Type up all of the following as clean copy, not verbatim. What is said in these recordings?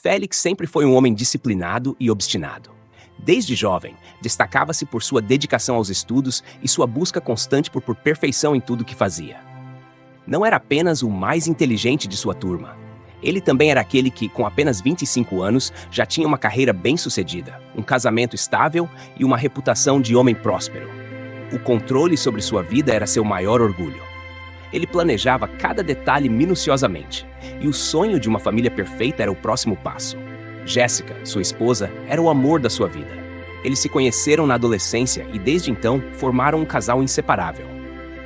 Félix sempre foi um homem disciplinado e obstinado. Desde jovem, destacava-se por sua dedicação aos estudos e sua busca constante por perfeição em tudo que fazia. Não era apenas o mais inteligente de sua turma. Ele também era aquele que, com apenas 25 anos, já tinha uma carreira bem-sucedida, um casamento estável e uma reputação de homem próspero. O controle sobre sua vida era seu maior orgulho. Ele planejava cada detalhe minuciosamente, e o sonho de uma família perfeita era o próximo passo. Jéssica, sua esposa, era o amor da sua vida. Eles se conheceram na adolescência e, desde então, formaram um casal inseparável.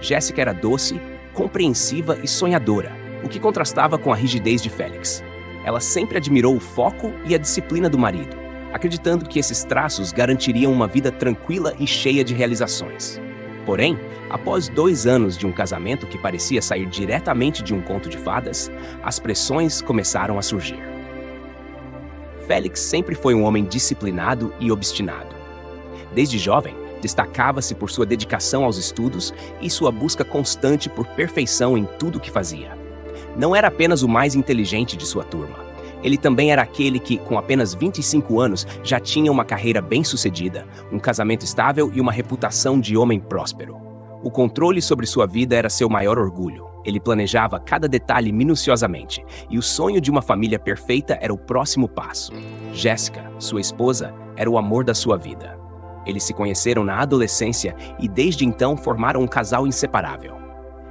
Jéssica era doce, compreensiva e sonhadora, o que contrastava com a rigidez de Félix. Ela sempre admirou o foco e a disciplina do marido, acreditando que esses traços garantiriam uma vida tranquila e cheia de realizações. Porém, após 2 anos de um casamento que parecia sair diretamente de um conto de fadas, as pressões começaram a surgir. Félix sempre foi um homem disciplinado e obstinado. Desde jovem, destacava-se por sua dedicação aos estudos e sua busca constante por perfeição em tudo o que fazia. Não era apenas o mais inteligente de sua turma. Ele também era aquele que, com apenas 25 anos, já tinha uma carreira bem-sucedida, um casamento estável e uma reputação de homem próspero. O controle sobre sua vida era seu maior orgulho. Ele planejava cada detalhe minuciosamente, e o sonho de uma família perfeita era o próximo passo. Jéssica, sua esposa, era o amor da sua vida. Eles se conheceram na adolescência e desde então formaram um casal inseparável.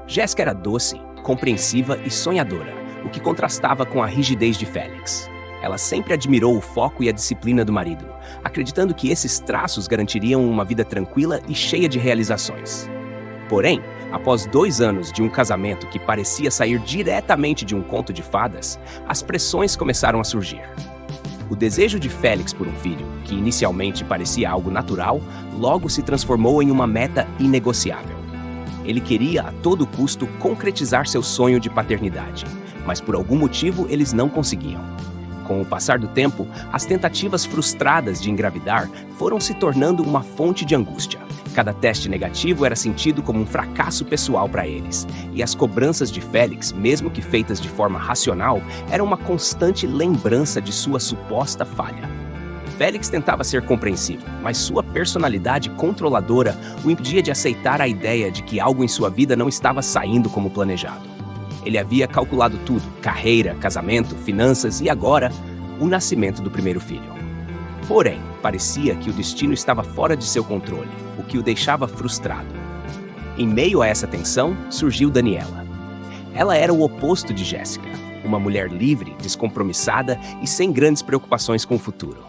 Jéssica era doce, compreensiva e sonhadora, o que contrastava com a rigidez de Félix. Ela sempre admirou o foco e a disciplina do marido, acreditando que esses traços garantiriam uma vida tranquila e cheia de realizações. Porém, após 2 anos de um casamento que parecia sair diretamente de um conto de fadas, as pressões começaram a surgir. O desejo de Félix por um filho, que inicialmente parecia algo natural, logo se transformou em uma meta inegociável. Ele queria, a todo custo, concretizar seu sonho de paternidade, mas por algum motivo eles não conseguiam. Com o passar do tempo, as tentativas frustradas de engravidar foram se tornando uma fonte de angústia. Cada teste negativo era sentido como um fracasso pessoal para eles, e as cobranças de Félix, mesmo que feitas de forma racional, eram uma constante lembrança de sua suposta falha. Félix tentava ser compreensivo, mas sua personalidade controladora o impedia de aceitar a ideia de que algo em sua vida não estava saindo como planejado. Ele havia calculado tudo: carreira, casamento, finanças e agora, o nascimento do primeiro filho. Porém, parecia que o destino estava fora de seu controle, o que o deixava frustrado. Em meio a essa tensão, surgiu Daniela. Ela era o oposto de Jéssica, uma mulher livre, descompromissada e sem grandes preocupações com o futuro.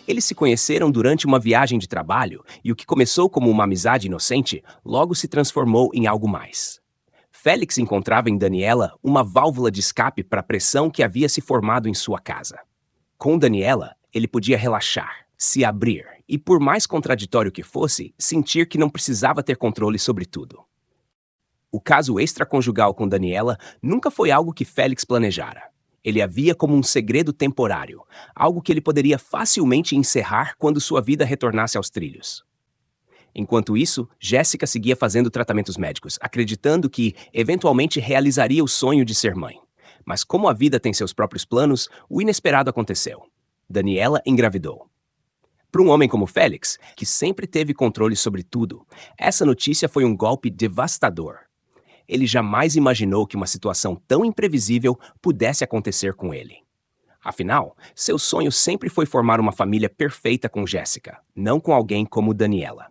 Eles se conheceram durante uma viagem de trabalho e o que começou como uma amizade inocente logo se transformou em algo mais. Félix encontrava em Daniela uma válvula de escape para a pressão que havia se formado em sua casa. Com Daniela, ele podia relaxar, se abrir e, por mais contraditório que fosse, sentir que não precisava ter controle sobre tudo. O caso extraconjugal com Daniela nunca foi algo que Félix planejara. Ele a via como um segredo temporário, algo que ele poderia facilmente encerrar quando sua vida retornasse aos trilhos. Enquanto isso, Jéssica seguia fazendo tratamentos médicos, acreditando que, eventualmente, realizaria o sonho de ser mãe. Mas como a vida tem seus próprios planos, o inesperado aconteceu. Daniela engravidou. Para um homem como Félix, que sempre teve controle sobre tudo, essa notícia foi um golpe devastador. Ele jamais imaginou que uma situação tão imprevisível pudesse acontecer com ele. Afinal, seu sonho sempre foi formar uma família perfeita com Jéssica, não com alguém como Daniela.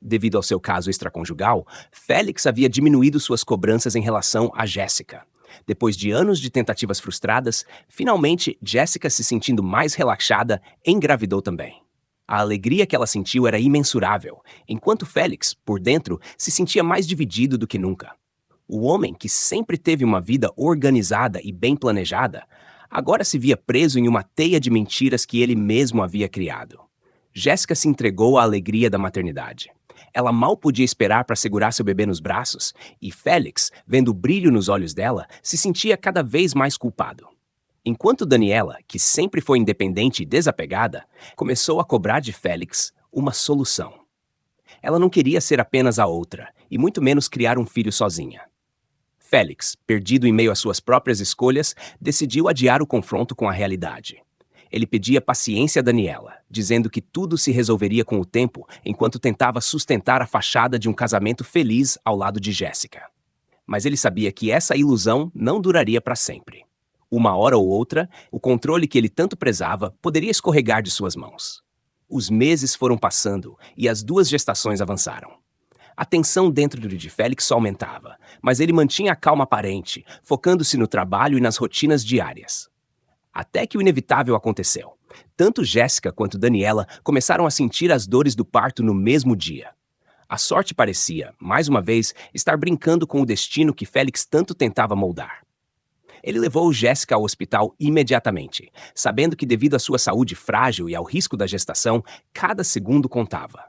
Devido ao seu caso extraconjugal, Félix havia diminuído suas cobranças em relação a Jéssica. Depois de anos de tentativas frustradas, finalmente, Jéssica, se sentindo mais relaxada, engravidou também. A alegria que ela sentiu era imensurável, enquanto Félix, por dentro, se sentia mais dividido do que nunca. O homem, que sempre teve uma vida organizada e bem planejada, agora se via preso em uma teia de mentiras que ele mesmo havia criado. Jéssica se entregou à alegria da maternidade. Ela mal podia esperar para segurar seu bebê nos braços, e Félix, vendo o brilho nos olhos dela, se sentia cada vez mais culpado. Enquanto Daniela, que sempre foi independente e desapegada, começou a cobrar de Félix uma solução. Ela não queria ser apenas a outra, e muito menos criar um filho sozinha. Félix, perdido em meio às suas próprias escolhas, decidiu adiar o confronto com a realidade. Ele pedia paciência a Daniela, dizendo que tudo se resolveria com o tempo enquanto tentava sustentar a fachada de um casamento feliz ao lado de Jéssica. Mas ele sabia que essa ilusão não duraria para sempre. Uma hora ou outra, o controle que ele tanto prezava poderia escorregar de suas mãos. Os meses foram passando e as duas gestações avançaram. A tensão dentro de Félix só aumentava, mas ele mantinha a calma aparente, focando-se no trabalho e nas rotinas diárias. Até que o inevitável aconteceu. Tanto Jéssica quanto Daniela começaram a sentir as dores do parto no mesmo dia. A sorte parecia, mais uma vez, estar brincando com o destino que Félix tanto tentava moldar. Ele levou Jéssica ao hospital imediatamente, sabendo que devido à sua saúde frágil e ao risco da gestação, cada segundo contava.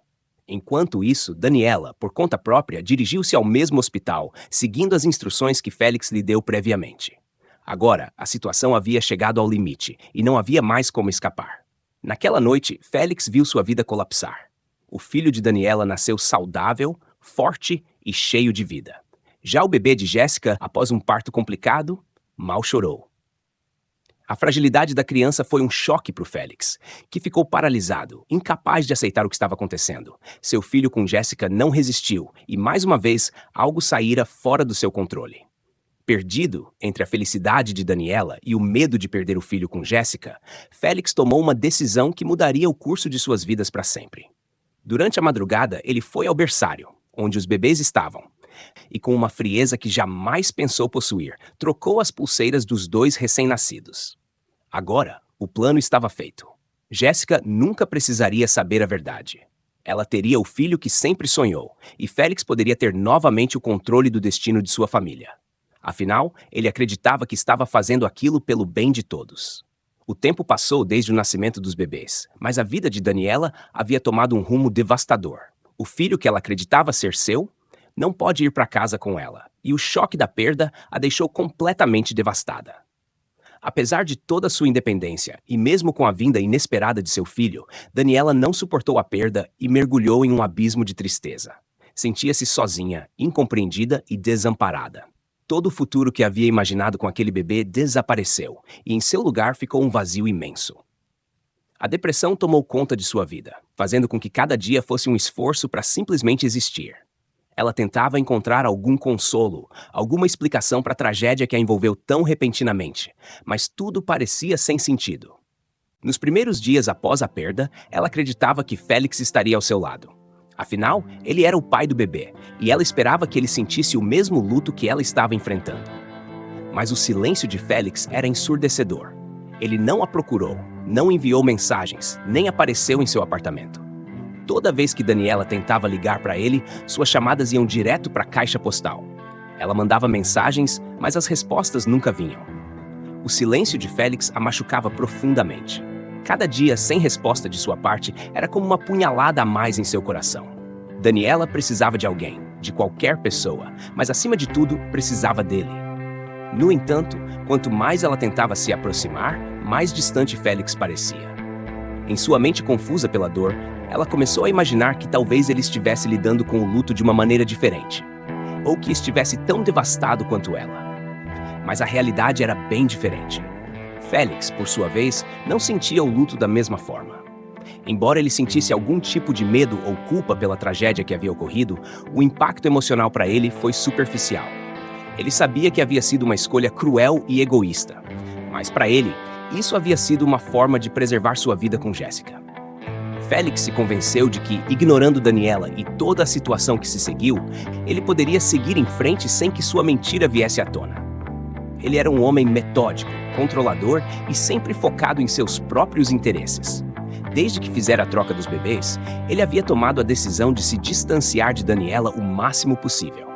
Enquanto isso, Daniela, por conta própria, dirigiu-se ao mesmo hospital, seguindo as instruções que Félix lhe deu previamente. Agora, a situação havia chegado ao limite e não havia mais como escapar. Naquela noite, Félix viu sua vida colapsar. O filho de Daniela nasceu saudável, forte e cheio de vida. Já o bebê de Jéssica, após um parto complicado, mal chorou. A fragilidade da criança foi um choque para o Félix, que ficou paralisado, incapaz de aceitar o que estava acontecendo. Seu filho com Jéssica não resistiu e, mais uma vez, algo saíra fora do seu controle. Perdido entre a felicidade de Daniela e o medo de perder o filho com Jéssica, Félix tomou uma decisão que mudaria o curso de suas vidas para sempre. Durante a madrugada, ele foi ao berçário, onde os bebês estavam, e com uma frieza que jamais pensou possuir, trocou as pulseiras dos dois recém-nascidos. Agora, o plano estava feito. Jéssica nunca precisaria saber a verdade. Ela teria o filho que sempre sonhou, e Félix poderia ter novamente o controle do destino de sua família. Afinal, ele acreditava que estava fazendo aquilo pelo bem de todos. O tempo passou desde o nascimento dos bebês, mas a vida de Daniela havia tomado um rumo devastador. O filho que ela acreditava ser seu não pode ir para casa com ela, e o choque da perda a deixou completamente devastada. Apesar de toda sua independência, e mesmo com a vinda inesperada de seu filho, Daniela não suportou a perda e mergulhou em um abismo de tristeza. Sentia-se sozinha, incompreendida e desamparada. Todo o futuro que havia imaginado com aquele bebê desapareceu, e em seu lugar ficou um vazio imenso. A depressão tomou conta de sua vida, fazendo com que cada dia fosse um esforço para simplesmente existir. Ela tentava encontrar algum consolo, alguma explicação para a tragédia que a envolveu tão repentinamente, mas tudo parecia sem sentido. Nos primeiros dias após a perda, ela acreditava que Félix estaria ao seu lado. Afinal, ele era o pai do bebê, e ela esperava que ele sentisse o mesmo luto que ela estava enfrentando. Mas o silêncio de Félix era ensurdecedor. Ele não a procurou, não enviou mensagens, nem apareceu em seu apartamento. Toda vez que Daniela tentava ligar para ele, suas chamadas iam direto para a caixa postal. Ela mandava mensagens, mas as respostas nunca vinham. O silêncio de Félix a machucava profundamente. Cada dia sem resposta de sua parte era como uma punhalada a mais em seu coração. Daniela precisava de alguém, de qualquer pessoa, mas acima de tudo, precisava dele. No entanto, quanto mais ela tentava se aproximar, mais distante Félix parecia. Em sua mente confusa pela dor, ela começou a imaginar que talvez ele estivesse lidando com o luto de uma maneira diferente, ou que estivesse tão devastado quanto ela. Mas a realidade era bem diferente. Félix, por sua vez, não sentia o luto da mesma forma. Embora ele sentisse algum tipo de medo ou culpa pela tragédia que havia ocorrido, o impacto emocional para ele foi superficial. Ele sabia que havia sido uma escolha cruel e egoísta, mas para ele, isso havia sido uma forma de preservar sua vida com Jéssica. Félix se convenceu de que, ignorando Daniela e toda a situação que se seguiu, ele poderia seguir em frente sem que sua mentira viesse à tona. Ele era um homem metódico, controlador e sempre focado em seus próprios interesses. Desde que fizera a troca dos bebês, ele havia tomado a decisão de se distanciar de Daniela o máximo possível.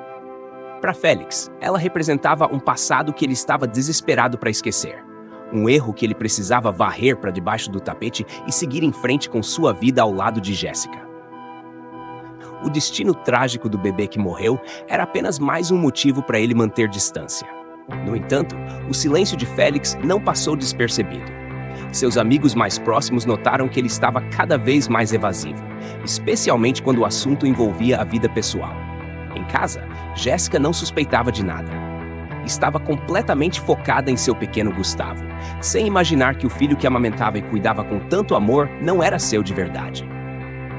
Para Félix, ela representava um passado que ele estava desesperado para esquecer. Um erro que ele precisava varrer para debaixo do tapete e seguir em frente com sua vida ao lado de Jéssica. O destino trágico do bebê que morreu era apenas mais um motivo para ele manter distância. No entanto, o silêncio de Félix não passou despercebido. Seus amigos mais próximos notaram que ele estava cada vez mais evasivo, especialmente quando o assunto envolvia a vida pessoal. Em casa, Jéssica não suspeitava de nada. estava completamente focada em seu pequeno Gustavo, sem imaginar que o filho que amamentava e cuidava com tanto amor não era seu de verdade.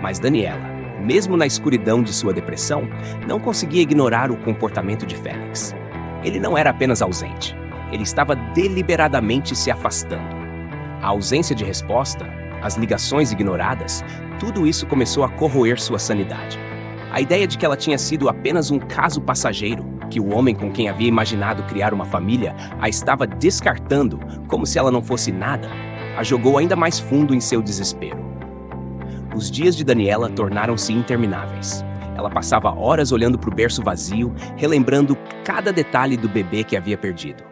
Mas Daniela, mesmo na escuridão de sua depressão, não conseguia ignorar o comportamento de Félix. Ele não era apenas ausente, ele estava deliberadamente se afastando. A ausência de resposta, as ligações ignoradas, tudo isso começou a corroer sua sanidade. A ideia de que ela tinha sido apenas um caso passageiro, que o homem com quem havia imaginado criar uma família a estava descartando como se ela não fosse nada, a jogou ainda mais fundo em seu desespero. Os dias de Daniela tornaram-se intermináveis. Ela passava horas olhando para o berço vazio, relembrando cada detalhe do bebê que havia perdido.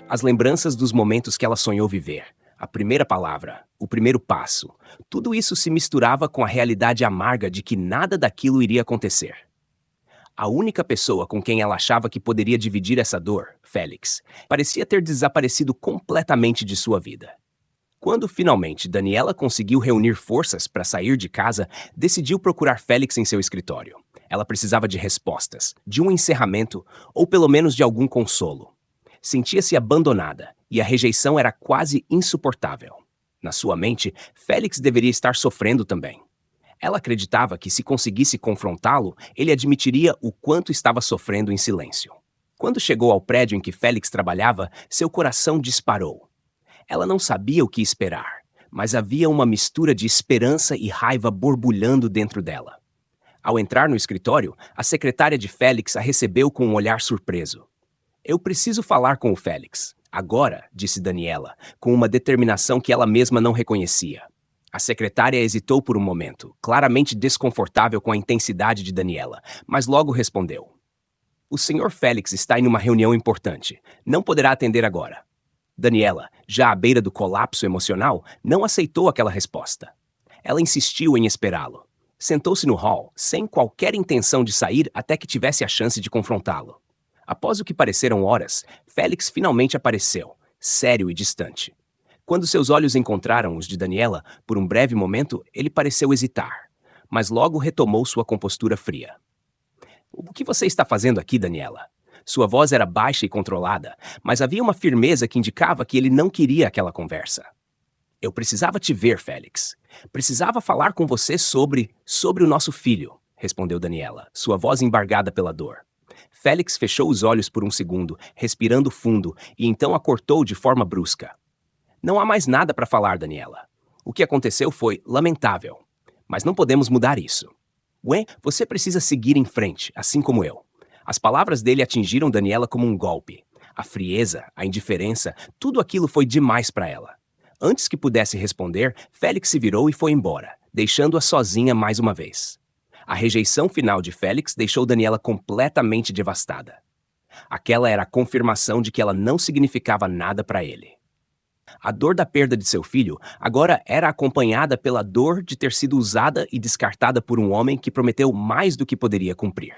As lembranças dos momentos que ela sonhou viver, a primeira palavra, o primeiro passo, tudo isso se misturava com a realidade amarga de que nada daquilo iria acontecer. A única pessoa com quem ela achava que poderia dividir essa dor, Félix, parecia ter desaparecido completamente de sua vida. Quando finalmente Daniela conseguiu reunir forças para sair de casa, decidiu procurar Félix em seu escritório. Ela precisava de respostas, de um encerramento ou pelo menos de algum consolo. Sentia-se abandonada e a rejeição era quase insuportável. Na sua mente, Félix deveria estar sofrendo também. Ela acreditava que se conseguisse confrontá-lo, ele admitiria o quanto estava sofrendo em silêncio. Quando chegou ao prédio em que Félix trabalhava, seu coração disparou. Ela não sabia o que esperar, mas havia uma mistura de esperança e raiva borbulhando dentro dela. Ao entrar no escritório, a secretária de Félix a recebeu com um olhar surpreso. "Eu preciso falar com o Félix. Agora", disse Daniela, com uma determinação que ela mesma não reconhecia. A secretária hesitou por um momento, claramente desconfortável com a intensidade de Daniela, mas logo respondeu. "O Sr. Félix está em uma reunião importante. Não poderá atender agora." Daniela, já à beira do colapso emocional, não aceitou aquela resposta. Ela insistiu em esperá-lo. Sentou-se no hall, sem qualquer intenção de sair até que tivesse a chance de confrontá-lo. Após o que pareceram horas, Félix finalmente apareceu, sério e distante. Quando seus olhos encontraram os de Daniela, por um breve momento, ele pareceu hesitar, mas logo retomou sua compostura fria. "O que você está fazendo aqui, Daniela?" Sua voz era baixa e controlada, mas havia uma firmeza que indicava que ele não queria aquela conversa. "Eu precisava te ver, Félix. Precisava falar com você sobre o nosso filho", respondeu Daniela, sua voz embargada pela dor. Félix fechou os olhos por um segundo, respirando fundo, e então a cortou de forma brusca. "Não há mais nada para falar, Daniela. O que aconteceu foi lamentável, mas não podemos mudar isso. Ué, você precisa seguir em frente, assim como eu." As palavras dele atingiram Daniela como um golpe. A frieza, a indiferença, tudo aquilo foi demais para ela. Antes que pudesse responder, Félix se virou e foi embora, deixando-a sozinha mais uma vez. A rejeição final de Félix deixou Daniela completamente devastada. Aquela era a confirmação de que ela não significava nada para ele. A dor da perda de seu filho agora era acompanhada pela dor de ter sido usada e descartada por um homem que prometeu mais do que poderia cumprir.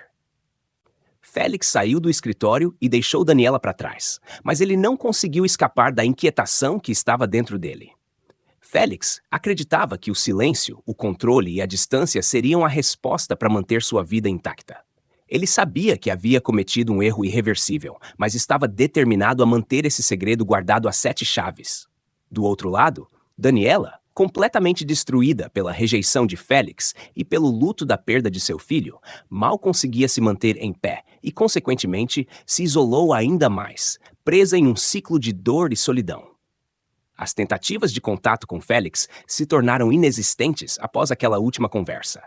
Félix saiu do escritório e deixou Daniela para trás, mas ele não conseguiu escapar da inquietação que estava dentro dele. Félix acreditava que o silêncio, o controle e a distância seriam a resposta para manter sua vida intacta. Ele sabia que havia cometido um erro irreversível, mas estava determinado a manter esse segredo guardado a 7 chaves. Do outro lado, Daniela, completamente destruída pela rejeição de Félix e pelo luto da perda de seu filho, mal conseguia se manter em pé e, consequentemente, se isolou ainda mais, presa em um ciclo de dor e solidão. As tentativas de contato com Félix se tornaram inexistentes após aquela última conversa.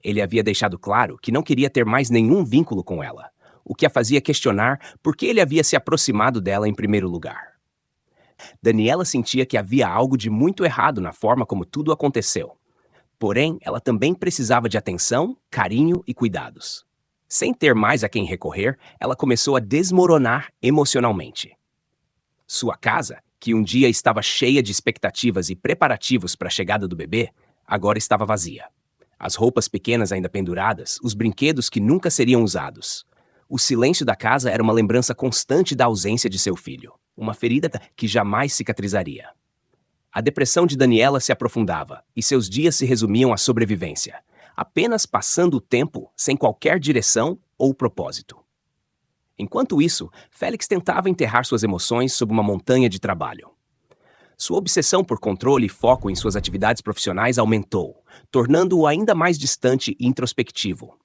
Ele havia deixado claro que não queria ter mais nenhum vínculo com ela, o que a fazia questionar por que ele havia se aproximado dela em primeiro lugar. Daniela sentia que havia algo de muito errado na forma como tudo aconteceu. Porém, ela também precisava de atenção, carinho e cuidados. Sem ter mais a quem recorrer, ela começou a desmoronar emocionalmente. Sua casa, que um dia estava cheia de expectativas e preparativos para a chegada do bebê, agora estava vazia. As roupas pequenas ainda penduradas, os brinquedos que nunca seriam usados. O silêncio da casa era uma lembrança constante da ausência de seu filho, uma ferida que jamais cicatrizaria. A depressão de Daniela se aprofundava e seus dias se resumiam à sobrevivência, apenas passando o tempo sem qualquer direção ou propósito. Enquanto isso, Félix tentava enterrar suas emoções sob uma montanha de trabalho. Sua obsessão por controle e foco em suas atividades profissionais aumentou, tornando-o ainda mais distante e introspectivo.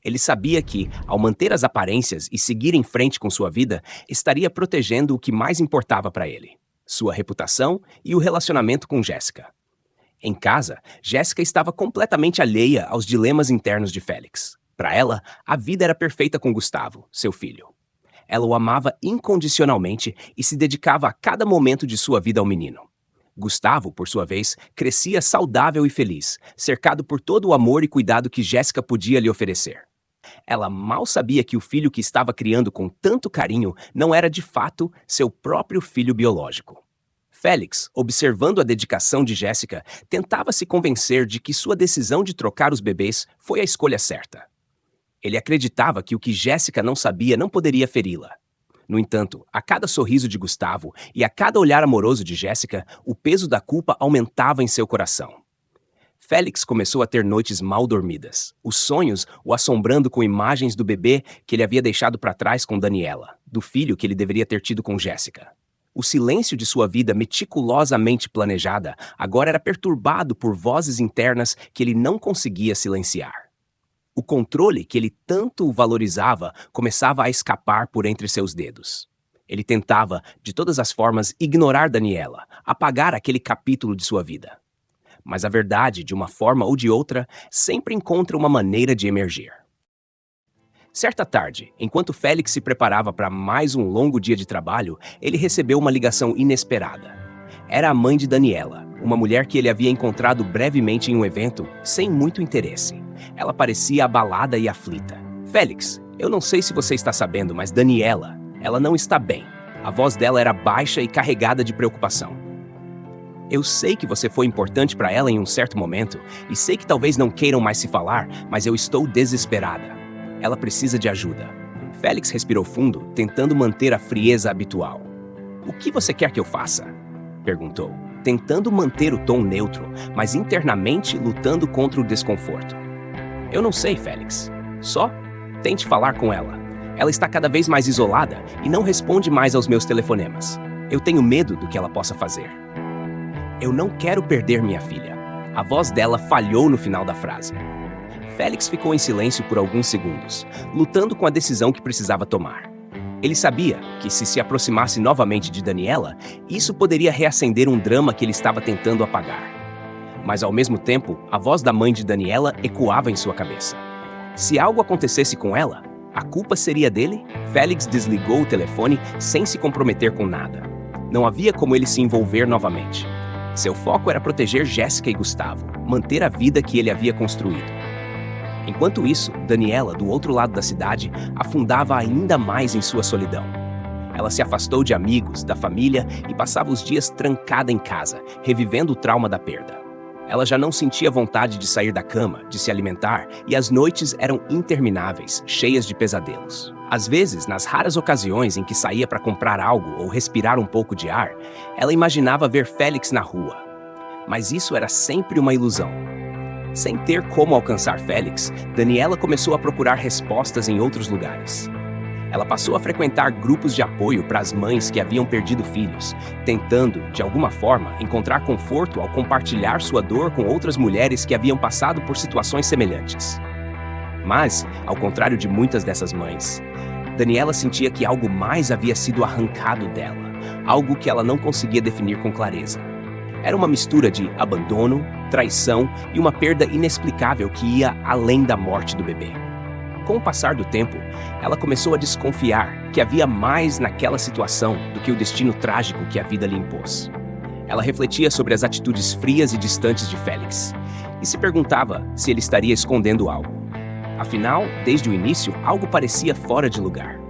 Ele sabia que, ao manter as aparências e seguir em frente com sua vida, estaria protegendo o que mais importava para ele: sua reputação e o relacionamento com Jéssica. Em casa, Jéssica estava completamente alheia aos dilemas internos de Félix. Para ela, a vida era perfeita com Gustavo, seu filho. Ela o amava incondicionalmente e se dedicava a cada momento de sua vida ao menino. Gustavo, por sua vez, crescia saudável e feliz, cercado por todo o amor e cuidado que Jéssica podia lhe oferecer. Ela mal sabia que o filho que estava criando com tanto carinho não era de fato seu próprio filho biológico. Félix, observando a dedicação de Jéssica, tentava se convencer de que sua decisão de trocar os bebês foi a escolha certa. Ele acreditava que o que Jéssica não sabia não poderia feri-la. No entanto, a cada sorriso de Gustavo e a cada olhar amoroso de Jéssica, o peso da culpa aumentava em seu coração. Félix começou a ter noites mal dormidas, os sonhos o assombrando com imagens do bebê que ele havia deixado para trás com Daniela, do filho que ele deveria ter tido com Jéssica. O silêncio de sua vida meticulosamente planejada agora era perturbado por vozes internas que ele não conseguia silenciar. O controle que ele tanto valorizava começava a escapar por entre seus dedos. Ele tentava, de todas as formas, ignorar Daniela, apagar aquele capítulo de sua vida. Mas a verdade, de uma forma ou de outra, sempre encontra uma maneira de emergir. Certa tarde, enquanto Félix se preparava para mais um longo dia de trabalho, ele recebeu uma ligação inesperada. Era a mãe de Daniela, uma mulher que ele havia encontrado brevemente em um evento, sem muito interesse. Ela parecia abalada e aflita. Félix, eu não sei se você está sabendo, mas Daniela, ela não está bem. A voz dela era baixa e carregada de preocupação. Eu sei que você foi importante para ela em um certo momento, e sei que talvez não queiram mais se falar, mas eu estou desesperada. Ela precisa de ajuda. Félix respirou fundo, tentando manter a frieza habitual. O que você quer que eu faça? Perguntou, tentando manter o tom neutro, mas internamente lutando contra o desconforto. Eu não sei, Félix. Só tente falar com ela. Ela está cada vez mais isolada e não responde mais aos meus telefonemas. Eu tenho medo do que ela possa fazer. Eu não quero perder minha filha. A voz dela falhou no final da frase. Félix ficou em silêncio por alguns segundos, lutando com a decisão que precisava tomar. Ele sabia que, se aproximasse novamente de Daniela, isso poderia reacender um drama que ele estava tentando apagar. Mas, ao mesmo tempo, a voz da mãe de Daniela ecoava em sua cabeça. Se algo acontecesse com ela, a culpa seria dele? Félix desligou o telefone sem se comprometer com nada. Não havia como ele se envolver novamente. Seu foco era proteger Jéssica e Gustavo, manter a vida que ele havia construído. Enquanto isso, Daniela, do outro lado da cidade, afundava ainda mais em sua solidão. Ela se afastou de amigos, da família e passava os dias trancada em casa, revivendo o trauma da perda. Ela já não sentia vontade de sair da cama, de se alimentar, e as noites eram intermináveis, cheias de pesadelos. Às vezes, nas raras ocasiões em que saía para comprar algo ou respirar um pouco de ar, ela imaginava ver Félix na rua. Mas isso era sempre uma ilusão. Sem ter como alcançar Félix, Daniela começou a procurar respostas em outros lugares. Ela passou a frequentar grupos de apoio para as mães que haviam perdido filhos, tentando, de alguma forma, encontrar conforto ao compartilhar sua dor com outras mulheres que haviam passado por situações semelhantes. Mas, ao contrário de muitas dessas mães, Daniela sentia que algo mais havia sido arrancado dela, algo que ela não conseguia definir com clareza. Era uma mistura de abandono, traição e uma perda inexplicável que ia além da morte do bebê. Com o passar do tempo, ela começou a desconfiar que havia mais naquela situação do que o destino trágico que a vida lhe impôs. Ela refletia sobre as atitudes frias e distantes de Félix e se perguntava se ele estaria escondendo algo. Afinal, desde o início, algo parecia fora de lugar.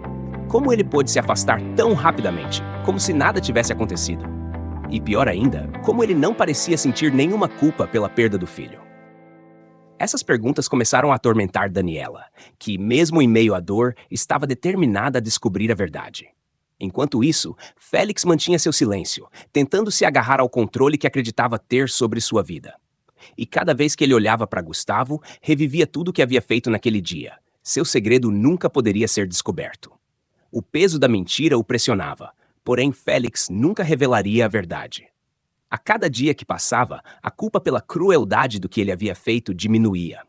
Como ele pôde se afastar tão rapidamente, como se nada tivesse acontecido? E pior ainda, como ele não parecia sentir nenhuma culpa pela perda do filho. Essas perguntas começaram a atormentar Daniela, que, mesmo em meio à dor, estava determinada a descobrir a verdade. Enquanto isso, Félix mantinha seu silêncio, tentando se agarrar ao controle que acreditava ter sobre sua vida. E cada vez que ele olhava para Gustavo, revivia tudo o que havia feito naquele dia. Seu segredo nunca poderia ser descoberto. O peso da mentira o pressionava, porém Félix nunca revelaria a verdade. A cada dia que passava, a culpa pela crueldade do que ele havia feito diminuía.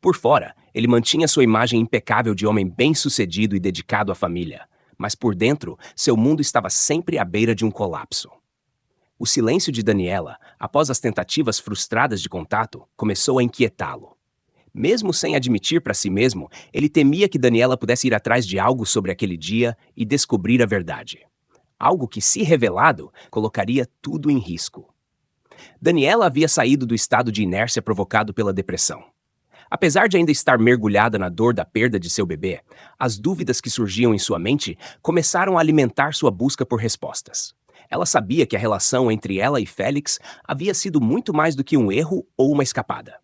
Por fora, ele mantinha sua imagem impecável de homem bem-sucedido e dedicado à família, mas por dentro, seu mundo estava sempre à beira de um colapso. O silêncio de Daniela, após as tentativas frustradas de contato, começou a inquietá-lo. Mesmo sem admitir para si mesmo, ele temia que Daniela pudesse ir atrás de algo sobre aquele dia e descobrir a verdade. Algo que, se revelado, colocaria tudo em risco. Daniela havia saído do estado de inércia provocado pela depressão. Apesar de ainda estar mergulhada na dor da perda de seu bebê, as dúvidas que surgiam em sua mente começaram a alimentar sua busca por respostas. Ela sabia que a relação entre ela e Félix havia sido muito mais do que um erro ou uma escapada.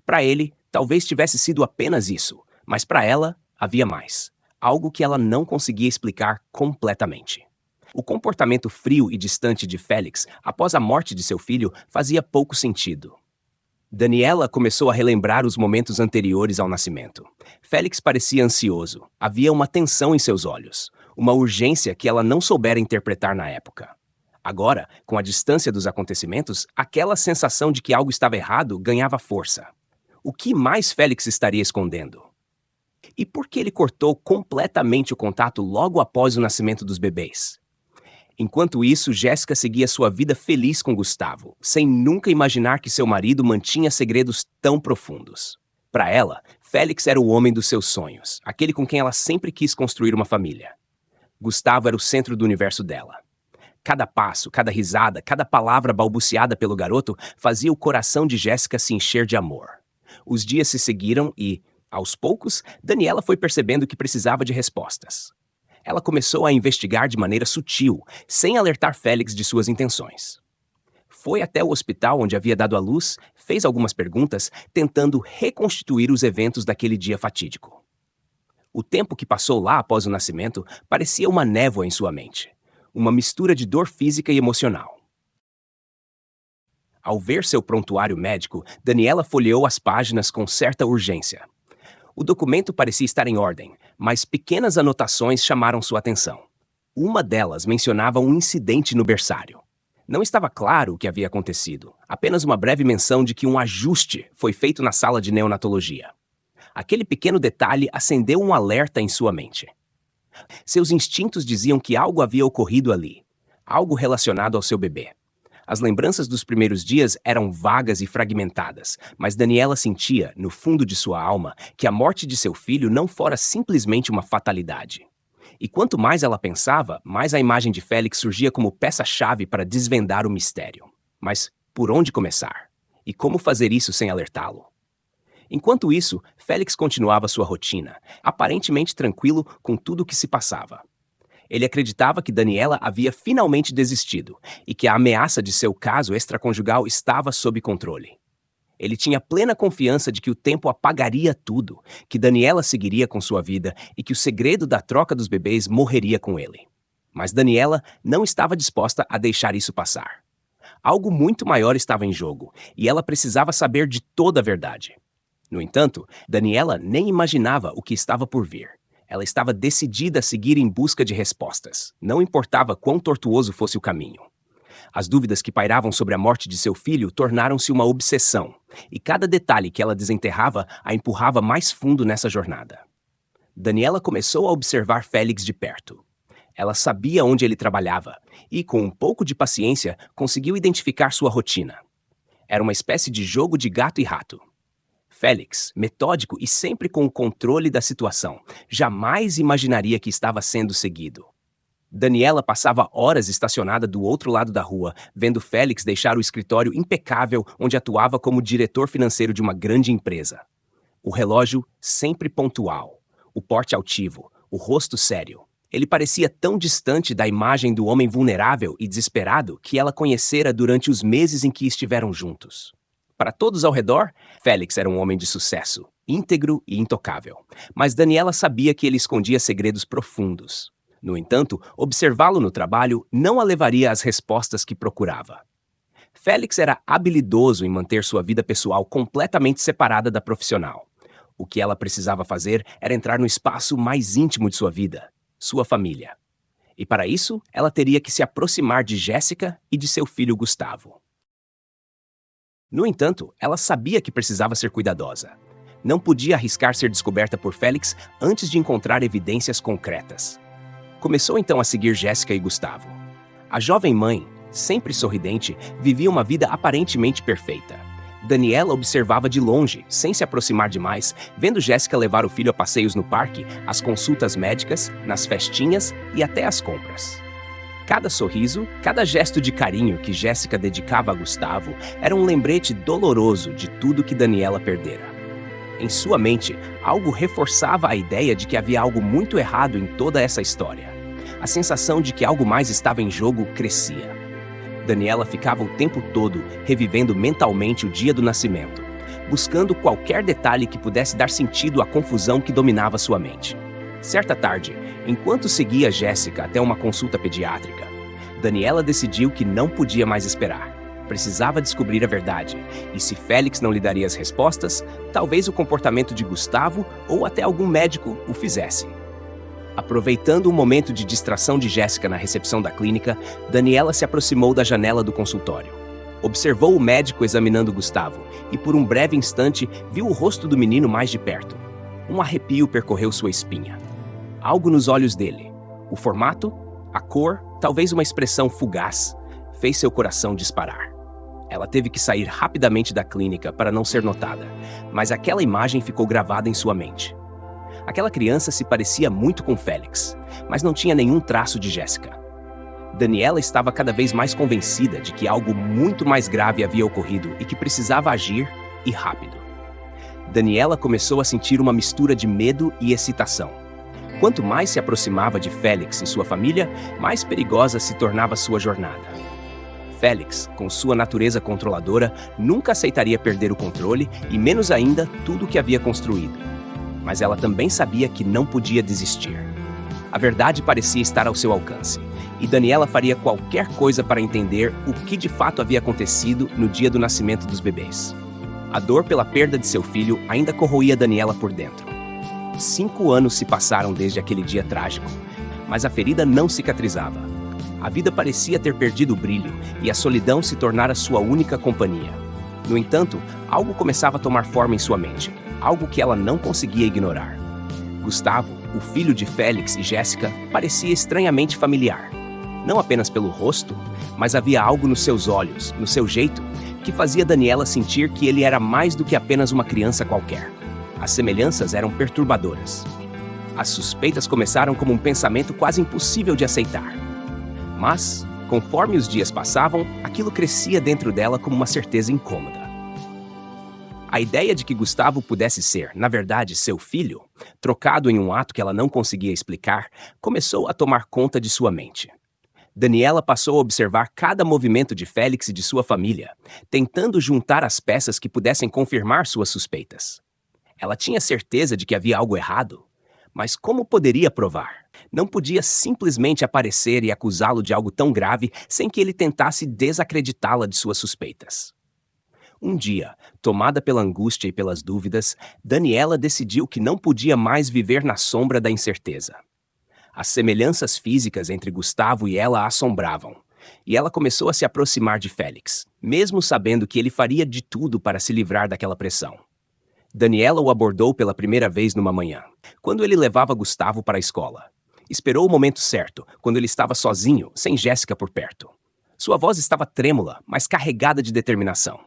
Para ele, talvez tivesse sido apenas isso, mas para ela, havia mais. Algo que ela não conseguia explicar completamente. O comportamento frio e distante de Félix após a morte de seu filho fazia pouco sentido. Daniela começou a relembrar os momentos anteriores ao nascimento. Félix parecia ansioso. Havia uma tensão em seus olhos, uma urgência que ela não soubera interpretar na época. Agora, com a distância dos acontecimentos, aquela sensação de que algo estava errado ganhava força. O que mais Félix estaria escondendo? E por que ele cortou completamente o contato logo após o nascimento dos bebês? Enquanto isso, Jéssica seguia sua vida feliz com Gustavo, sem nunca imaginar que seu marido mantinha segredos tão profundos. Para ela, Félix era o homem dos seus sonhos, aquele com quem ela sempre quis construir uma família. Gustavo era o centro do universo dela. Cada passo, cada risada, cada palavra balbuciada pelo garoto fazia o coração de Jéssica se encher de amor. Os dias se seguiram e, aos poucos, Daniela foi percebendo que precisava de respostas. Ela começou a investigar de maneira sutil, sem alertar Félix de suas intenções. Foi até o hospital onde havia dado à luz, fez algumas perguntas, tentando reconstituir os eventos daquele dia fatídico. O tempo que passou lá após o nascimento parecia uma névoa em sua mente, uma mistura de dor física e emocional. Ao ver seu prontuário médico, Daniela folheou as páginas com certa urgência. O documento parecia estar em ordem, mas pequenas anotações chamaram sua atenção. Uma delas mencionava um incidente no berçário. Não estava claro o que havia acontecido, apenas uma breve menção de que um ajuste foi feito na sala de neonatologia. Aquele pequeno detalhe acendeu um alerta em sua mente. Seus instintos diziam que algo havia ocorrido ali, algo relacionado ao seu bebê. As lembranças dos primeiros dias eram vagas e fragmentadas, mas Daniela sentia, no fundo de sua alma, que a morte de seu filho não fora simplesmente uma fatalidade. E quanto mais ela pensava, mais a imagem de Félix surgia como peça-chave para desvendar o mistério. Mas por onde começar? E como fazer isso sem alertá-lo? Enquanto isso, Félix continuava sua rotina, aparentemente tranquilo com tudo o que se passava. Ele acreditava que Daniela havia finalmente desistido e que a ameaça de seu caso extraconjugal estava sob controle. Ele tinha plena confiança de que o tempo apagaria tudo, que Daniela seguiria com sua vida e que o segredo da troca dos bebês morreria com ele. Mas Daniela não estava disposta a deixar isso passar. Algo muito maior estava em jogo e ela precisava saber de toda a verdade. No entanto, Daniela nem imaginava o que estava por vir. Ela estava decidida a seguir em busca de respostas, não importava quão tortuoso fosse o caminho. As dúvidas que pairavam sobre a morte de seu filho tornaram-se uma obsessão, e cada detalhe que ela desenterrava a empurrava mais fundo nessa jornada. Daniela começou a observar Félix de perto. Ela sabia onde ele trabalhava, e, com um pouco de paciência, conseguiu identificar sua rotina. Era uma espécie de jogo de gato e rato. Félix, metódico e sempre com o controle da situação, jamais imaginaria que estava sendo seguido. Daniela passava horas estacionada do outro lado da rua, vendo Félix deixar o escritório impecável onde atuava como diretor financeiro de uma grande empresa. O relógio sempre pontual, o porte altivo, o rosto sério. Ele parecia tão distante da imagem do homem vulnerável e desesperado que ela conhecera durante os meses em que estiveram juntos. Para todos ao redor, Félix era um homem de sucesso, íntegro e intocável. Mas Daniela sabia que ele escondia segredos profundos. No entanto, observá-lo no trabalho não a levaria às respostas que procurava. Félix era habilidoso em manter sua vida pessoal completamente separada da profissional. O que ela precisava fazer era entrar no espaço mais íntimo de sua vida, sua família. E para isso, ela teria que se aproximar de Jéssica e de seu filho Gustavo. No entanto, ela sabia que precisava ser cuidadosa. Não podia arriscar ser descoberta por Félix antes de encontrar evidências concretas. Começou então a seguir Jéssica e Gustavo. A jovem mãe, sempre sorridente, vivia uma vida aparentemente perfeita. Daniela observava de longe, sem se aproximar demais, vendo Jéssica levar o filho a passeios no parque, às consultas médicas, nas festinhas e até às compras. Cada sorriso, cada gesto de carinho que Jéssica dedicava a Gustavo era um lembrete doloroso de tudo que Daniela perdera. Em sua mente, algo reforçava a ideia de que havia algo muito errado em toda essa história. A sensação de que algo mais estava em jogo crescia. Daniela ficava o tempo todo revivendo mentalmente o dia do nascimento, buscando qualquer detalhe que pudesse dar sentido à confusão que dominava sua mente. Certa tarde, enquanto seguia Jéssica até uma consulta pediátrica, Daniela decidiu que não podia mais esperar. Precisava descobrir a verdade, e se Félix não lhe daria as respostas, talvez o comportamento de Gustavo ou até algum médico o fizesse. Aproveitando o momento de distração de Jéssica na recepção da clínica, Daniela se aproximou da janela do consultório. Observou o médico examinando Gustavo e, por um breve instante, viu o rosto do menino mais de perto. Um arrepio percorreu sua espinha. Algo nos olhos dele. O formato, a cor, talvez uma expressão fugaz, fez seu coração disparar. Ela teve que sair rapidamente da clínica para não ser notada, mas aquela imagem ficou gravada em sua mente. Aquela criança se parecia muito com Félix, mas não tinha nenhum traço de Jéssica. Daniela estava cada vez mais convencida de que algo muito mais grave havia ocorrido e que precisava agir, e rápido. Daniela começou a sentir uma mistura de medo e excitação. Quanto mais se aproximava de Félix e sua família, mais perigosa se tornava sua jornada. Félix, com sua natureza controladora, nunca aceitaria perder o controle e menos ainda tudo o que havia construído. Mas ela também sabia que não podia desistir. A verdade parecia estar ao seu alcance, e Daniela faria qualquer coisa para entender o que de fato havia acontecido no dia do nascimento dos bebês. A dor pela perda de seu filho ainda corroía Daniela por dentro. 5 anos se passaram desde aquele dia trágico, mas a ferida não cicatrizava. A vida parecia ter perdido o brilho e a solidão se tornara sua única companhia. No entanto, algo começava a tomar forma em sua mente, algo que ela não conseguia ignorar. Gustavo, o filho de Félix e Jéssica, parecia estranhamente familiar. Não apenas pelo rosto, mas havia algo nos seus olhos, no seu jeito, que fazia Daniela sentir que ele era mais do que apenas uma criança qualquer. As semelhanças eram perturbadoras. As suspeitas começaram como um pensamento quase impossível de aceitar. Mas, conforme os dias passavam, aquilo crescia dentro dela como uma certeza incômoda. A ideia de que Gustavo pudesse ser, na verdade, seu filho, trocado em um ato que ela não conseguia explicar, começou a tomar conta de sua mente. Daniela passou a observar cada movimento de Félix e de sua família, tentando juntar as peças que pudessem confirmar suas suspeitas. Ela tinha certeza de que havia algo errado, mas como poderia provar? Não podia simplesmente aparecer e acusá-lo de algo tão grave sem que ele tentasse desacreditá-la de suas suspeitas. Um dia, tomada pela angústia e pelas dúvidas, Daniela decidiu que não podia mais viver na sombra da incerteza. As semelhanças físicas entre Gustavo e ela a assombravam, e ela começou a se aproximar de Félix, mesmo sabendo que ele faria de tudo para se livrar daquela pressão. Daniela o abordou pela primeira vez numa manhã, quando ele levava Gustavo para a escola. Esperou o momento certo, quando ele estava sozinho, sem Jéssica por perto. Sua voz estava trêmula, mas carregada de determinação.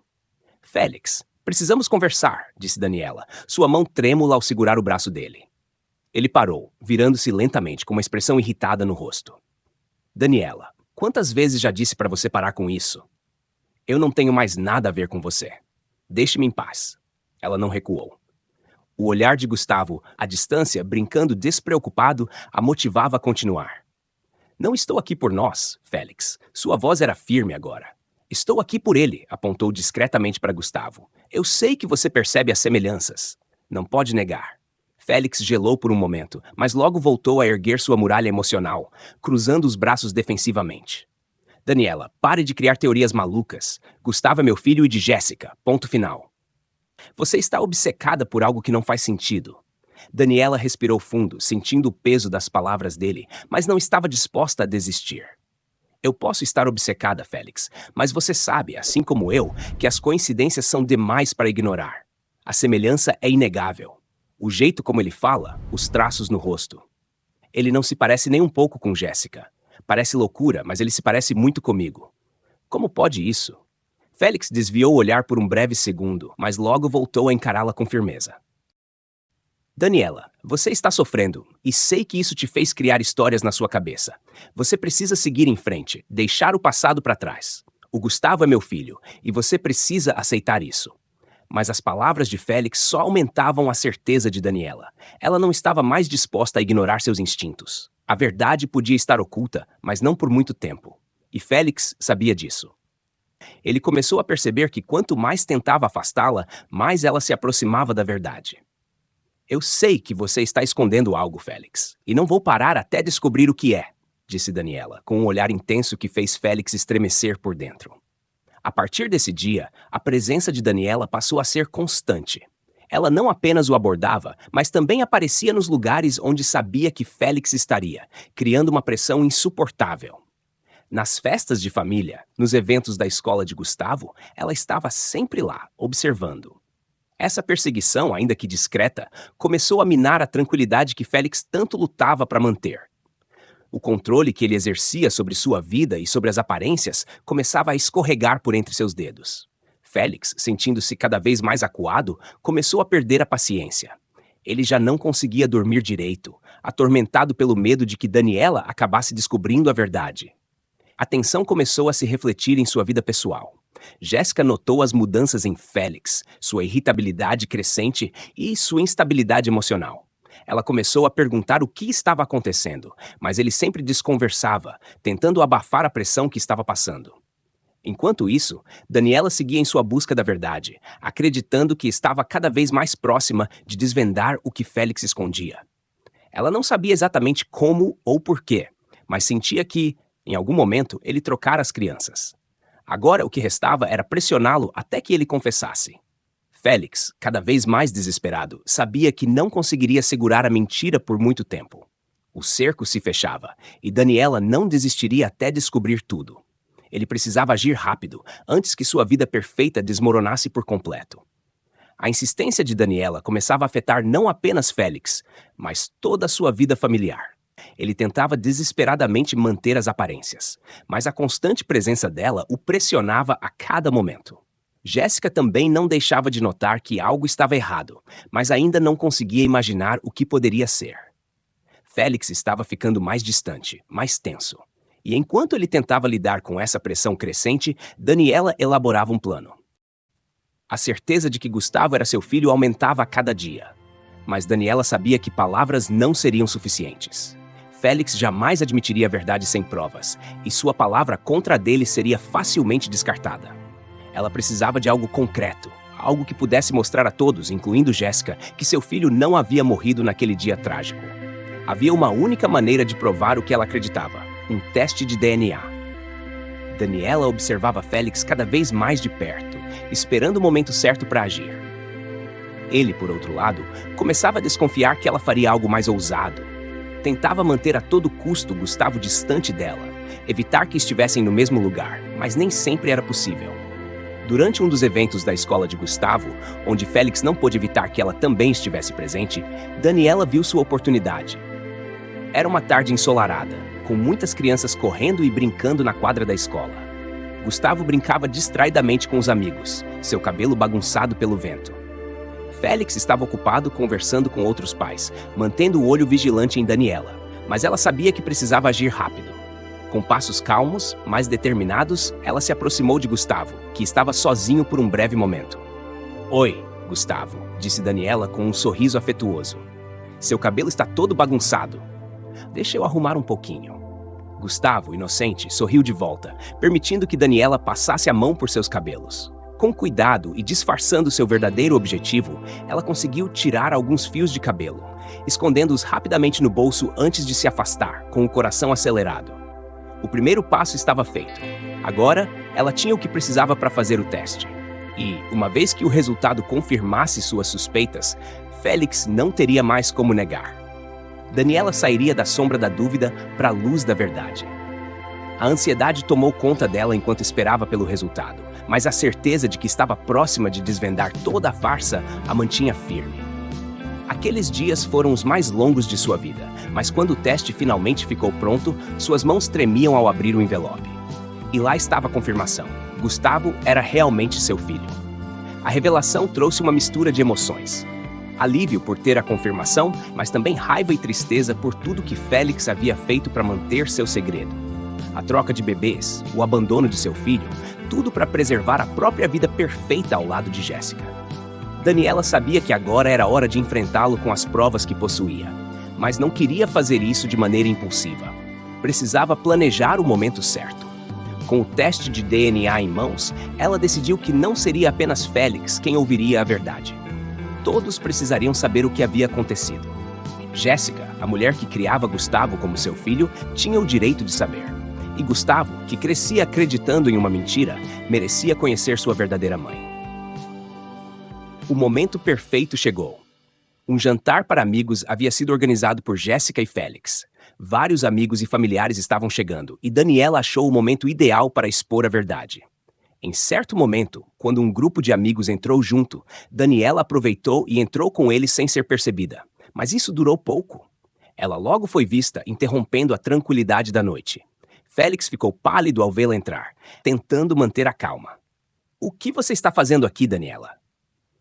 Félix, precisamos conversar, disse Daniela, sua mão trêmula ao segurar o braço dele. Ele parou, virando-se lentamente, com uma expressão irritada no rosto. Daniela, quantas vezes já disse para você parar com isso? Eu não tenho mais nada a ver com você. Deixe-me em paz. Ela não recuou. O olhar de Gustavo, à distância, brincando despreocupado, a motivava a continuar. Não estou aqui por nós, Félix. Sua voz era firme agora. Estou aqui por ele, apontou discretamente para Gustavo. Eu sei que você percebe as semelhanças. Não pode negar. Félix gelou por um momento, mas logo voltou a erguer sua muralha emocional, cruzando os braços defensivamente. Daniela, pare de criar teorias malucas. Gustavo é meu filho e de Jéssica. Ponto final. Você está obcecada por algo que não faz sentido. Daniela respirou fundo, sentindo o peso das palavras dele, mas não estava disposta a desistir. Eu posso estar obcecada, Félix, mas você sabe, assim como eu, que as coincidências são demais para ignorar. A semelhança é inegável. O jeito como ele fala, os traços no rosto. Ele não se parece nem um pouco com Jéssica. Parece loucura, mas ele se parece muito comigo. Como pode isso? Félix desviou o olhar por um breve segundo, mas logo voltou a encará-la com firmeza. Daniela, você está sofrendo, e sei que isso te fez criar histórias na sua cabeça. Você precisa seguir em frente, deixar o passado para trás. O Gustavo é meu filho, e você precisa aceitar isso. Mas as palavras de Félix só aumentavam a certeza de Daniela. Ela não estava mais disposta a ignorar seus instintos. A verdade podia estar oculta, mas não por muito tempo. E Félix sabia disso. Ele começou a perceber que quanto mais tentava afastá-la, mais ela se aproximava da verdade. Eu sei que você está escondendo algo, Félix, e não vou parar até descobrir o que é, disse Daniela, com um olhar intenso que fez Félix estremecer por dentro. A partir desse dia, a presença de Daniela passou a ser constante. Ela não apenas o abordava, mas também aparecia nos lugares onde sabia que Félix estaria, criando uma pressão insuportável. Nas festas de família, nos eventos da escola de Gustavo, ela estava sempre lá, observando. Essa perseguição, ainda que discreta, começou a minar a tranquilidade que Félix tanto lutava para manter. O controle que ele exercia sobre sua vida e sobre as aparências começava a escorregar por entre seus dedos. Félix, sentindo-se cada vez mais acuado, começou a perder a paciência. Ele já não conseguia dormir direito, atormentado pelo medo de que Daniela acabasse descobrindo a verdade. A tensão começou a se refletir em sua vida pessoal. Jéssica notou as mudanças em Félix, sua irritabilidade crescente e sua instabilidade emocional. Ela começou a perguntar o que estava acontecendo, mas ele sempre desconversava, tentando abafar a pressão que estava passando. Enquanto isso, Daniela seguia em sua busca da verdade, acreditando que estava cada vez mais próxima de desvendar o que Félix escondia. Ela não sabia exatamente como ou porquê, mas sentia que, em algum momento, ele trocara as crianças. Agora o que restava era pressioná-lo até que ele confessasse. Félix, cada vez mais desesperado, sabia que não conseguiria segurar a mentira por muito tempo. O cerco se fechava, e Daniela não desistiria até descobrir tudo. Ele precisava agir rápido, antes que sua vida perfeita desmoronasse por completo. A insistência de Daniela começava a afetar não apenas Félix, mas toda a sua vida familiar. Ele tentava desesperadamente manter as aparências, mas a constante presença dela o pressionava a cada momento. Jéssica também não deixava de notar que algo estava errado, mas ainda não conseguia imaginar o que poderia ser. Félix estava ficando mais distante, mais tenso. E enquanto ele tentava lidar com essa pressão crescente, Daniela elaborava um plano. A certeza de que Gustavo era seu filho aumentava a cada dia. Mas Daniela sabia que palavras não seriam suficientes. Félix jamais admitiria a verdade sem provas, e sua palavra contra a dele seria facilmente descartada. Ela precisava de algo concreto, algo que pudesse mostrar a todos, incluindo Jéssica, que seu filho não havia morrido naquele dia trágico. Havia uma única maneira de provar o que ela acreditava: um teste de DNA. Daniela observava Félix cada vez mais de perto, esperando o momento certo para agir. Ele, por outro lado, começava a desconfiar que ela faria algo mais ousado. Tentava manter a todo custo Gustavo distante dela, evitar que estivessem no mesmo lugar, mas nem sempre era possível. Durante um dos eventos da escola de Gustavo, onde Félix não pôde evitar que ela também estivesse presente, Daniela viu sua oportunidade. Era uma tarde ensolarada, com muitas crianças correndo e brincando na quadra da escola. Gustavo brincava distraidamente com os amigos, seu cabelo bagunçado pelo vento. Félix estava ocupado conversando com outros pais, mantendo o olho vigilante em Daniela, mas ela sabia que precisava agir rápido. Com passos calmos, mas determinados, ela se aproximou de Gustavo, que estava sozinho por um breve momento. "Oi, Gustavo", disse Daniela com um sorriso afetuoso. "Seu cabelo está todo bagunçado. Deixa eu arrumar um pouquinho." Gustavo, inocente, sorriu de volta, permitindo que Daniela passasse a mão por seus cabelos. Com cuidado e disfarçando seu verdadeiro objetivo, ela conseguiu tirar alguns fios de cabelo, escondendo-os rapidamente no bolso antes de se afastar, com o coração acelerado. O primeiro passo estava feito. Agora, ela tinha o que precisava para fazer o teste. E, uma vez que o resultado confirmasse suas suspeitas, Félix não teria mais como negar. Daniela sairia da sombra da dúvida para a luz da verdade. A ansiedade tomou conta dela enquanto esperava pelo resultado, mas a certeza de que estava próxima de desvendar toda a farsa a mantinha firme. Aqueles dias foram os mais longos de sua vida, mas quando o teste finalmente ficou pronto, suas mãos tremiam ao abrir o envelope. E lá estava a confirmação. Gustavo era realmente seu filho. A revelação trouxe uma mistura de emoções. Alívio por ter a confirmação, mas também raiva e tristeza por tudo que Félix havia feito para manter seu segredo. A troca de bebês, o abandono de seu filho, tudo para preservar a própria vida perfeita ao lado de Jéssica. Daniela sabia que agora era hora de enfrentá-lo com as provas que possuía, mas não queria fazer isso de maneira impulsiva. Precisava planejar o momento certo. Com o teste de DNA em mãos, ela decidiu que não seria apenas Félix quem ouviria a verdade. Todos precisariam saber o que havia acontecido. Jéssica, a mulher que criava Gustavo como seu filho, tinha o direito de saber. E Gustavo, que crescia acreditando em uma mentira, merecia conhecer sua verdadeira mãe. O momento perfeito chegou. Um jantar para amigos havia sido organizado por Jéssica e Félix. Vários amigos e familiares estavam chegando, e Daniela achou o momento ideal para expor a verdade. Em certo momento, quando um grupo de amigos entrou junto, Daniela aproveitou e entrou com eles sem ser percebida. Mas isso durou pouco. Ela logo foi vista, interrompendo a tranquilidade da noite. Félix ficou pálido ao vê-la entrar, tentando manter a calma. "O que você está fazendo aqui, Daniela?"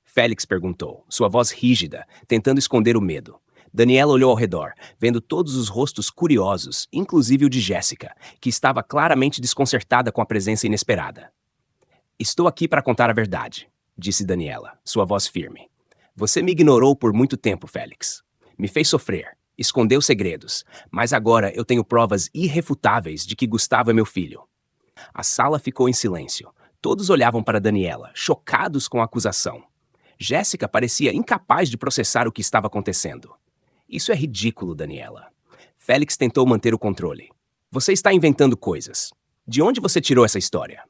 Félix perguntou, sua voz rígida, tentando esconder o medo. Daniela olhou ao redor, vendo todos os rostos curiosos, inclusive o de Jéssica, que estava claramente desconcertada com a presença inesperada. "Estou aqui para contar a verdade", disse Daniela, sua voz firme. "Você me ignorou por muito tempo, Félix. Me fez sofrer, escondeu segredos, mas agora eu tenho provas irrefutáveis de que Gustavo é meu filho." A sala ficou em silêncio. Todos olhavam para Daniela, chocados com a acusação. Jéssica parecia incapaz de processar o que estava acontecendo. "Isso é ridículo, Daniela." Félix tentou manter o controle. "Você está inventando coisas. De onde você tirou essa história?"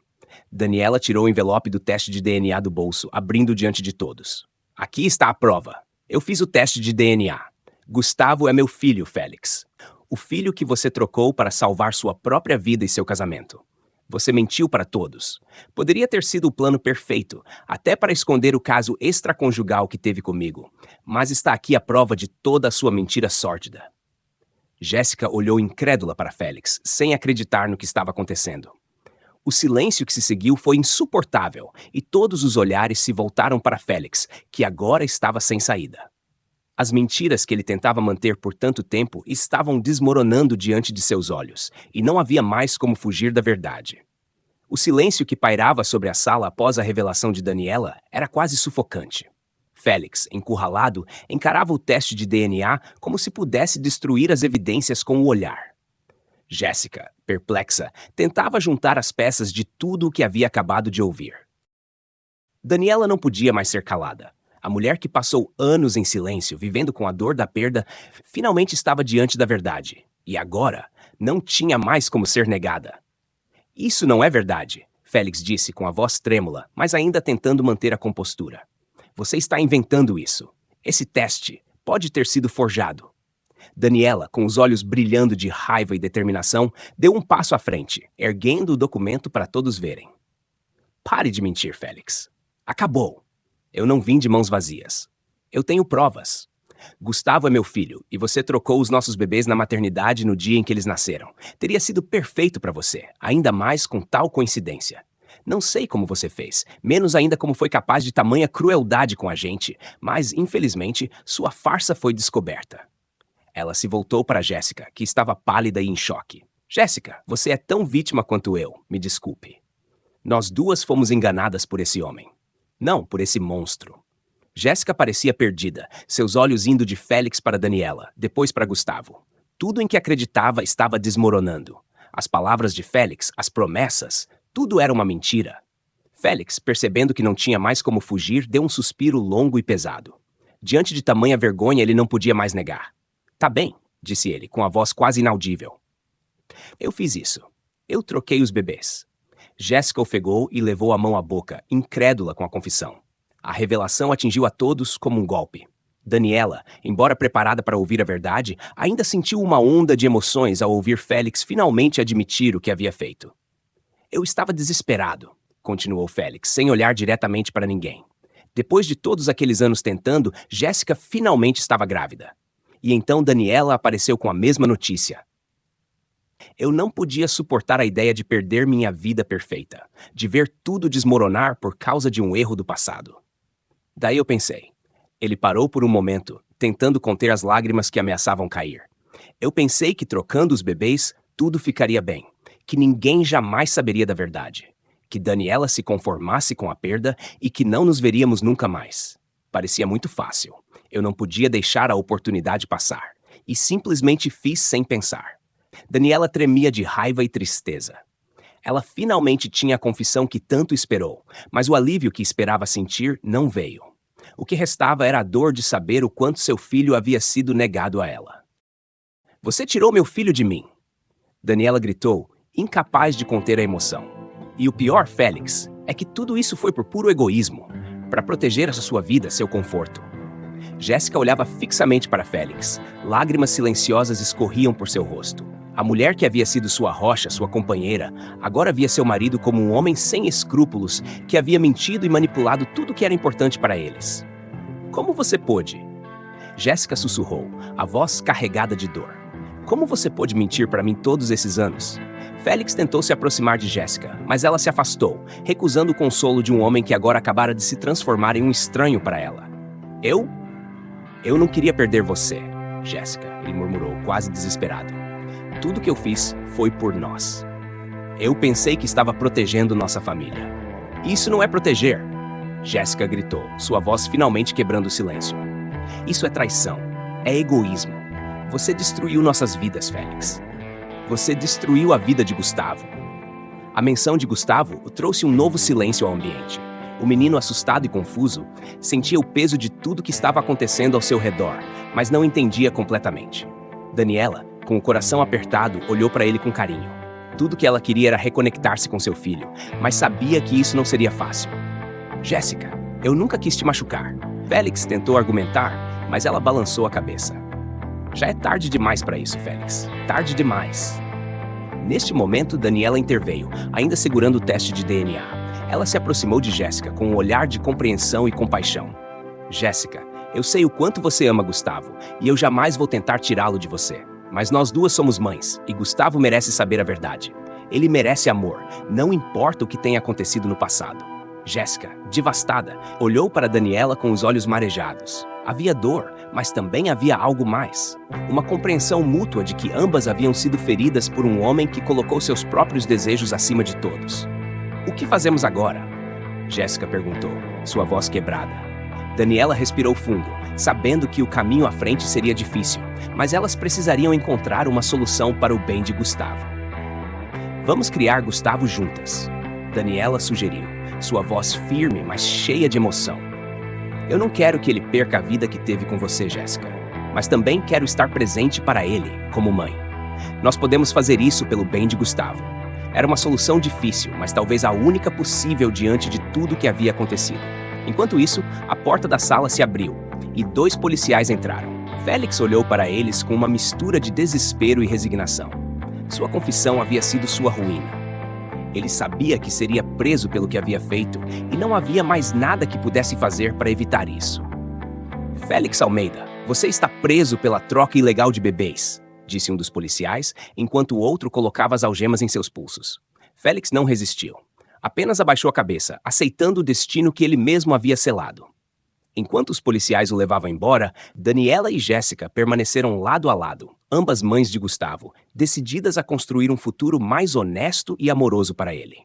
Daniela tirou o envelope do teste de DNA do bolso, abrindo diante de todos. "Aqui está a prova. Eu fiz o teste de DNA. Gustavo é meu filho, Félix. O filho que você trocou para salvar sua própria vida e seu casamento. Você mentiu para todos. Poderia ter sido o plano perfeito, até para esconder o caso extraconjugal que teve comigo, mas está aqui a prova de toda a sua mentira sórdida." Jéssica olhou incrédula para Félix, sem acreditar no que estava acontecendo. O silêncio que se seguiu foi insuportável, e todos os olhares se voltaram para Félix, que agora estava sem saída. As mentiras que ele tentava manter por tanto tempo estavam desmoronando diante de seus olhos, e não havia mais como fugir da verdade. O silêncio que pairava sobre a sala após a revelação de Daniela era quase sufocante. Félix, encurralado, encarava o teste de DNA como se pudesse destruir as evidências com o olhar. Jéssica, perplexa, tentava juntar as peças de tudo o que havia acabado de ouvir. Daniela não podia mais ser calada. A mulher que passou anos em silêncio, vivendo com a dor da perda, finalmente estava diante da verdade. E agora, não tinha mais como ser negada. "Isso não é verdade", Félix disse com a voz trêmula, mas ainda tentando manter a compostura. "Você está inventando isso. Esse teste pode ter sido forjado." Daniela, com os olhos brilhando de raiva e determinação, deu um passo à frente, erguendo o documento para todos verem. "Pare de mentir, Félix. Acabou. Eu não vim de mãos vazias. Eu tenho provas. Gustavo é meu filho, e você trocou os nossos bebês na maternidade no dia em que eles nasceram. Teria sido perfeito para você, ainda mais com tal coincidência. Não sei como você fez, menos ainda como foi capaz de tamanha crueldade com a gente, mas, infelizmente, sua farsa foi descoberta." Ela se voltou para Jéssica, que estava pálida e em choque. "Jéssica, você é tão vítima quanto eu, me desculpe. Nós duas fomos enganadas por esse homem. Não por esse monstro." Jéssica parecia perdida, seus olhos indo de Félix para Daniela, depois para Gustavo. Tudo em que acreditava estava desmoronando. As palavras de Félix, as promessas, tudo era uma mentira. Félix, percebendo que não tinha mais como fugir, deu um suspiro longo e pesado. Diante de tamanha vergonha, ele não podia mais negar. "Tá bem", disse ele, com a voz quase inaudível. "Eu fiz isso. Eu troquei os bebês." Jéssica ofegou e levou a mão à boca, incrédula com a confissão. A revelação atingiu a todos como um golpe. Daniela, embora preparada para ouvir a verdade, ainda sentiu uma onda de emoções ao ouvir Félix finalmente admitir o que havia feito. Eu estava desesperado, continuou Félix, sem olhar diretamente para ninguém. Depois de todos aqueles anos tentando, Jéssica finalmente estava grávida. E então Daniela apareceu com a mesma notícia. Eu não podia suportar a ideia de perder minha vida perfeita, de ver tudo desmoronar por causa de um erro do passado. Daí eu pensei. Ele parou por um momento, tentando conter as lágrimas que ameaçavam cair. Eu pensei que trocando os bebês, tudo ficaria bem, que ninguém jamais saberia da verdade, que Daniela se conformasse com a perda e que não nos veríamos nunca mais. Parecia muito fácil. Eu não podia deixar a oportunidade passar, e simplesmente fiz sem pensar. Daniela tremia de raiva e tristeza. Ela finalmente tinha a confissão que tanto esperou, mas o alívio que esperava sentir não veio. O que restava era a dor de saber o quanto seu filho havia sido negado a ela. Você tirou meu filho de mim! Daniela gritou, incapaz de conter a emoção. E o pior, Félix, é que tudo isso foi por puro egoísmo, para proteger a sua vida, seu conforto. Jéssica olhava fixamente para Félix. Lágrimas silenciosas escorriam por seu rosto. A mulher que havia sido sua rocha, sua companheira, agora via seu marido como um homem sem escrúpulos que havia mentido e manipulado tudo que era importante para eles. Como você pôde? Jéssica sussurrou, a voz carregada de dor. Como você pôde mentir para mim todos esses anos? Félix tentou se aproximar de Jéssica, mas ela se afastou, recusando o consolo de um homem que agora acabara de se transformar em um estranho para ela. Eu não queria perder você, Jéssica, ele murmurou, quase desesperado. Tudo que eu fiz foi por nós. Eu pensei que estava protegendo nossa família. Isso não é proteger, Jéssica gritou, sua voz finalmente quebrando o silêncio. Isso é traição, é egoísmo. Você destruiu nossas vidas, Félix. Você destruiu a vida de Gustavo. A menção de Gustavo trouxe um novo silêncio ao ambiente. O menino, assustado e confuso, sentia o peso de tudo que estava acontecendo ao seu redor, mas não entendia completamente. Daniela, com o coração apertado, olhou para ele com carinho. Tudo que ela queria era reconectar-se com seu filho, mas sabia que isso não seria fácil. Jéssica, eu nunca quis te machucar. Félix tentou argumentar, mas ela balançou a cabeça. Já é tarde demais para isso, Félix. Tarde demais. Neste momento, Daniela interveio, ainda segurando o teste de DNA. Ela se aproximou de Jéssica com um olhar de compreensão e compaixão. Jéssica, eu sei o quanto você ama Gustavo, e eu jamais vou tentar tirá-lo de você. Mas nós duas somos mães, e Gustavo merece saber a verdade. Ele merece amor, não importa o que tenha acontecido no passado. Jéssica, devastada, olhou para Daniela com os olhos marejados. Havia dor, mas também havia algo mais. Uma compreensão mútua de que ambas haviam sido feridas por um homem que colocou seus próprios desejos acima de todos. O que fazemos agora? Jéssica perguntou, sua voz quebrada. Daniela respirou fundo, sabendo que o caminho à frente seria difícil, mas elas precisariam encontrar uma solução para o bem de Gustavo. Vamos criar Gustavo juntas, Daniela sugeriu, sua voz firme, mas cheia de emoção. Eu não quero que ele perca a vida que teve com você, Jéssica, mas também quero estar presente para ele, como mãe. Nós podemos fazer isso pelo bem de Gustavo. Era uma solução difícil, mas talvez a única possível diante de tudo que havia acontecido. Enquanto isso, a porta da sala se abriu e 2 policiais entraram. Félix olhou para eles com uma mistura de desespero e resignação. Sua confissão havia sido sua ruína. Ele sabia que seria preso pelo que havia feito e não havia mais nada que pudesse fazer para evitar isso. Félix Almeida, você está preso pela troca ilegal de bebês, disse um dos policiais, enquanto o outro colocava as algemas em seus pulsos. Félix não resistiu. Apenas abaixou a cabeça, aceitando o destino que ele mesmo havia selado. Enquanto os policiais o levavam embora, Daniela e Jéssica permaneceram lado a lado, ambas mães de Gustavo, decididas a construir um futuro mais honesto e amoroso para ele.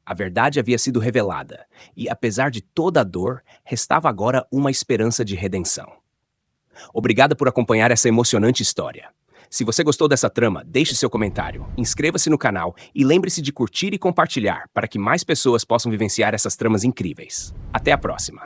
A verdade havia sido revelada, e apesar de toda a dor, restava agora uma esperança de redenção. Obrigado por acompanhar essa emocionante história. Se você gostou dessa trama, deixe seu comentário, inscreva-se no canal e lembre-se de curtir e compartilhar para que mais pessoas possam vivenciar essas tramas incríveis. Até a próxima!